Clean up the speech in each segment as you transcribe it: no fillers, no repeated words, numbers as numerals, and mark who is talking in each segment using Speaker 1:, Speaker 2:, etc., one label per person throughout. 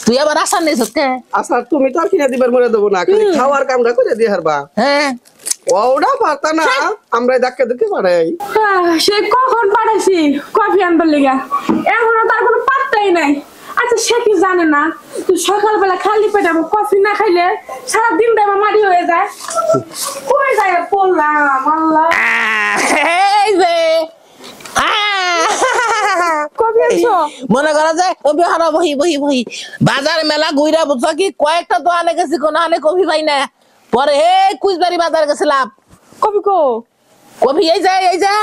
Speaker 1: তুই আবার আসার নেই সত্যি
Speaker 2: আচ্ছা তুমি তো আর কিনে দিবার মনে দেবো না, খালি খাওয়ার কামটা করে দিয়ে হারবা।
Speaker 1: হ্যাঁ
Speaker 2: ওটা পারতা না, আমরা ধাক্কা ধুকে পাঠাই।
Speaker 3: সে কখন পাঠাইছি কফি আনবার লিগা, এখনো তার কোনো পাত্তাই নাই। আচ্ছা সে কি জানে না তুই সকালবেলা খালি পেটে কফি না খাইলে সারা দিনটা আমার মাটি হয়ে যায়। কই যায় পড়লাম আল্লাহ।
Speaker 1: এই যে
Speaker 3: কফি আনছো?
Speaker 1: মনে করা যায় কবি হারা বহি বহি বহি বাজার মেলা ঘুরা বুঝছো কি কয়েকটা দোকানে গেছি কোনো আনে কফি পাই না। পরে হে কুচবাড়ি বাজার গেছিলাম।
Speaker 3: কফি কো?
Speaker 1: কফি এই যা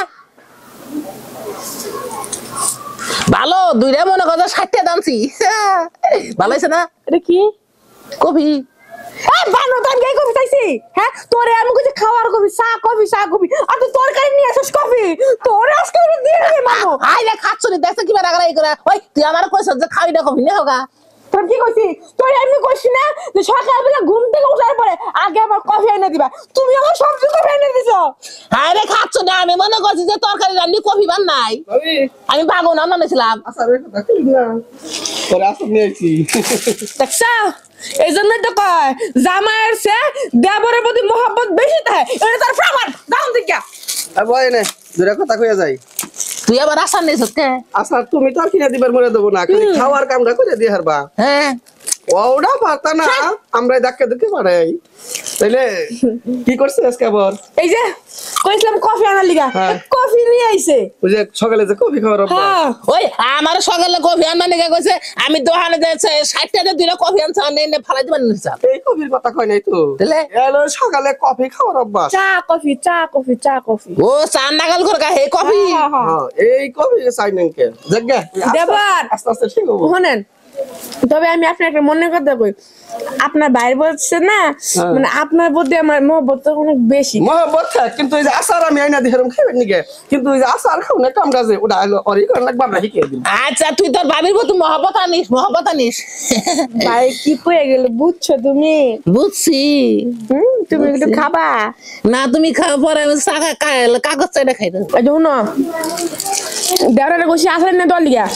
Speaker 1: ভালো দুইটা মনে করো 60 দামছি ভালো হয়েছে না?
Speaker 3: এটা কি
Speaker 1: কফি?
Speaker 3: বানো তো আমি এই কফি চাইছি। হ্যাঁ তোরে আমি কইছি খাওয়ার কফি, চা কফি আর তুই তরকারি নিয়ে আসিস কফি, তোরে আজকে আমি দিয়ে দিই মানো।
Speaker 1: আই রে খাচ্ছ নি দেখছ কি রাগারাগি করে। ওই তুই আমার কইছ যে খাবি না কফি নিয়ে হোগা।
Speaker 3: তোর কি কইছি? তোর এমনি কইছি না যে সকালবেলা ঘুম থেকে উঠার পরে আগে আমার কফি এনে দিবা, তুমি আমার সবজি কফি এনে দিছো।
Speaker 1: আই রে খাচ্ছ না, আমি মনে করছি যে তরকারি রান্নি কফি বান নাই। আমি পাগল না নাছিলাম।
Speaker 2: আচ্ছা রে কথা কই না, পরে আসব নিয়েছি।
Speaker 3: দেখছা এই জন্যই তো কয় জামাইয়ের সে দেবরের প্রতি মহব্বত বেশি থাকে। এটা তার প্রমাণ। দাম দিকা
Speaker 2: বয় নে দুটা কথা কইয়া যাই।
Speaker 1: তুই আবার আসার নেই সত্যি
Speaker 2: আচ্ছা তুমি তো আর কিনে দিবার মনে দেবো না, খালি খাওয়ার কামটা করে দিয়ে হারবা।
Speaker 1: হ্যাঁ
Speaker 2: ওটা পারতা না, আমরা ধাক্কা ধুকে পাঠাই। তাইলে কি করছিস আজকে আবার?
Speaker 3: এই যে কইছিলাম কফি আনার লিগা,
Speaker 2: হ্যাঁ।
Speaker 3: কফি নিয়ে আইছে।
Speaker 2: ওই যে সকালে যে কফি খাওয়ার অভ্যাস।
Speaker 3: হ্যাঁ
Speaker 1: ওই আমার সকালে কফি আনবা নিকে কইছে আমি দোকানে যাইছে 60 টাকা দিলে কফি আনছ নে ফলাই দিবেন হিসাব।
Speaker 2: এই কফির কথা কই নাই তো।
Speaker 1: তাহলে
Speaker 2: এলো সকালে কফি খাওয়ার অভ্যাস।
Speaker 3: চা কফি।
Speaker 1: ও চান নাগাল করে হে কফি।
Speaker 2: হ্যাঁ, এই কফি চাই নাকি জায়গা
Speaker 3: দেবার
Speaker 2: আস্তে আস্তে ঠিক হবো।
Speaker 3: শুনেন, তবে আমি আপনার একটা মনের কথা কই, আপনার বাইরে বলছে না মানে আপনার প্রতি আমার মহব্বত অনেক বেশি।
Speaker 2: মহব্বত থাক, কিন্তু এই যে আচার আমি আইনা দিয়ে এরকম খাইবেন নাকি? কিন্তু এই যে আচার খাও না কামটা যে ওটা হলো অরি করে লাগবে, আমরা শিখিয়ে দিন।
Speaker 1: আচ্ছা তুই তোর বাবির মতো মহব্বত আনিস
Speaker 3: ভাই কি কয়ে গেল বুঝছো তুমি?
Speaker 1: বুঝছি।
Speaker 3: তুমি একটু খাবা
Speaker 1: না তুমি খাওয়া পরে আমি কাগজ চাইটা খাই দেবো।
Speaker 3: শুনো, দেওয়ারা কইছি আসার না দল লিগা,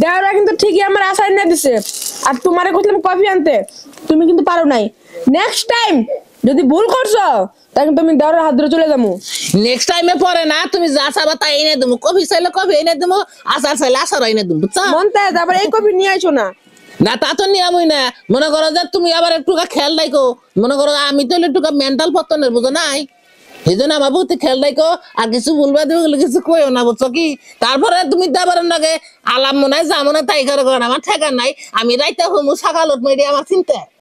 Speaker 3: দেওয়ারা কিন্তু ঠিকই আমার আসার না দিছে। আর তোমারে কইলাম কফি আনতে, তুমি কিন্তু পারো নাই। নেক্সট টাইম যদি ভুল করছো তাহলে তুমি দেওয়ার হাত ধরে চলে যাবো।
Speaker 1: নেক্সট টাইমে পরে না তুমি যা চাবা তাই এনে দেবো। কফি চাইলে কফি এনে দেবো, আচার চাইলে আচার এনে দেবো, বুঝছো?
Speaker 3: মনতে আবার এই কফি নিয়ে আইছো না।
Speaker 1: না তা তো নিয়মই না। মনে করো যে তুমি আবার একটু খেয়াল রাখো। মনে করো আমি তো একটু মেন্টাল পতনের বুঝো নাই, এই জন্য আমার বহুত খেয়াল রাখো। আর কিছু বলবা দেবো কিছু কইও না, বুঝছো কি? তারপরে তুমি দাবার নাকি আলাম মনে হয় যা মনে তাই করে আমার ঠেকার নাই। আমি রাইতে হমু সকালত মেরে আমার চিন্তা